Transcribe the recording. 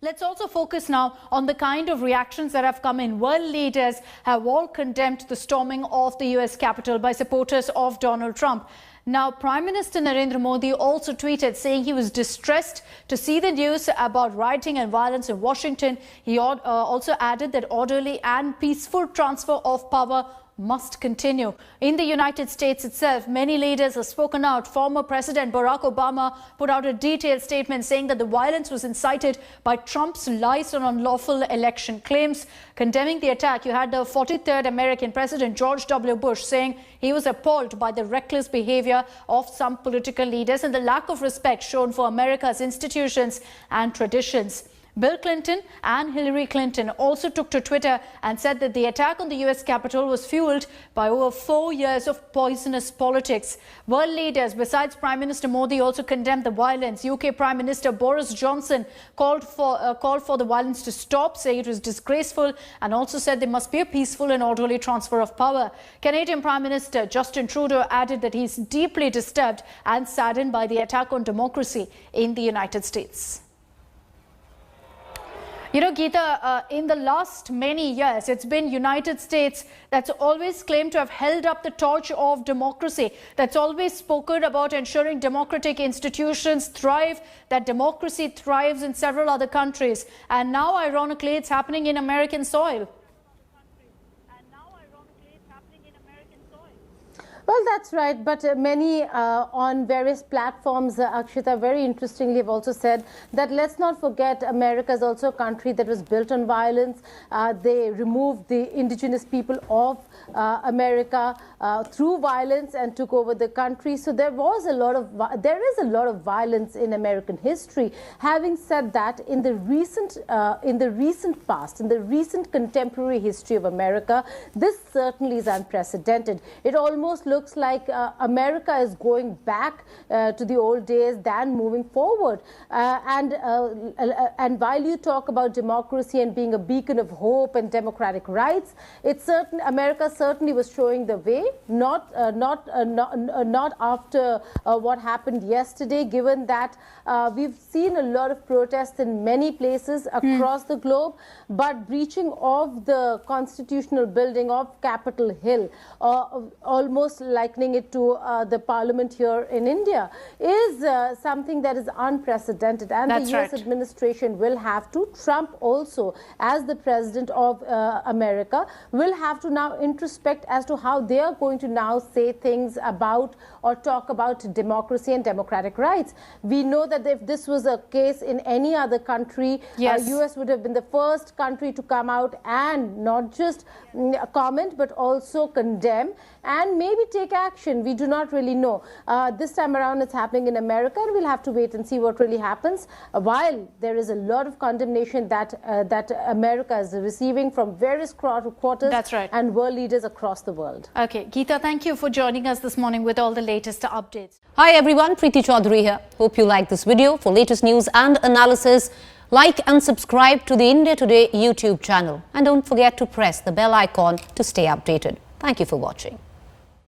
Let's also focus now on the kind of reactions that have come in. World leaders have all condemned the storming of the US Capitol by supporters of Donald Trump. Now, Prime Minister Narendra Modi also tweeted saying he was distressed to see the news about rioting and violence in Washington. He also added that orderly and peaceful transfer of power must continue. In the United States itself, many leaders have spoken out. Former President Barack Obama put out a detailed statement saying that the violence was incited by Trump's lies on unlawful election claims. Condemning the attack, you had the 43rd American President George W. Bush saying he was appalled by the reckless behavior of some political leaders and the lack of respect shown for America's institutions and traditions. Bill Clinton and Hillary Clinton also took to Twitter and said that the attack on the US Capitol was fueled by over 4 years of poisonous politics. World leaders, besides Prime Minister Modi, also condemned the violence. UK Prime Minister Boris Johnson called for the violence to stop, saying it was disgraceful, and also said there must be a peaceful and orderly transfer of power. Canadian Prime Minister Justin Trudeau added that he is deeply disturbed and saddened by the attack on democracy in the United States. You know, Geeta, in the last many years, it's been United States that's always claimed to have held up the torch of democracy, that's always spoken about ensuring democratic institutions thrive, that democracy thrives in several other countries. And now, ironically, it's happening in American soil. Well, that's right, but many on various platforms, Akshita, very interestingly have also said that let's not forget America is also a country that was built on violence. They removed the indigenous people of America through violence and took over the country. So there is a lot of violence in American history. Having said that, in the recent past, in the recent contemporary history of America, this certainly is unprecedented. It almost looks like America is going back to the old days than moving forward. And while you talk about democracy and being a beacon of hope and democratic rights, America certainly was showing the way. Not after what happened yesterday. Given that we've seen a lot of protests in many places across the globe, but breaching of the constitutional building of Capitol Hill, almost likening it to the parliament here in India, is something that is unprecedented, and the US administration will have to, Trump also as the president of America, will have to now introspect as to how they are going to now say things about or talk about democracy and democratic rights. We know that if this was a case in any other country, US would have been the first country to come out and not just comment but also condemn and maybe take action. We do not really know. This time around it's happening in America, and we'll have to wait and see what really happens, while there is a lot of condemnation that America is receiving from various quarters and world leaders across the world. Okay, Geeta, thank you for joining us this morning with all the latest updates. Hi everyone, Preeti Chaudhary here. Hope you like this video. For latest news and analysis, like and subscribe to the India Today YouTube channel. And don't forget to press the bell icon to stay updated. Thank you for watching.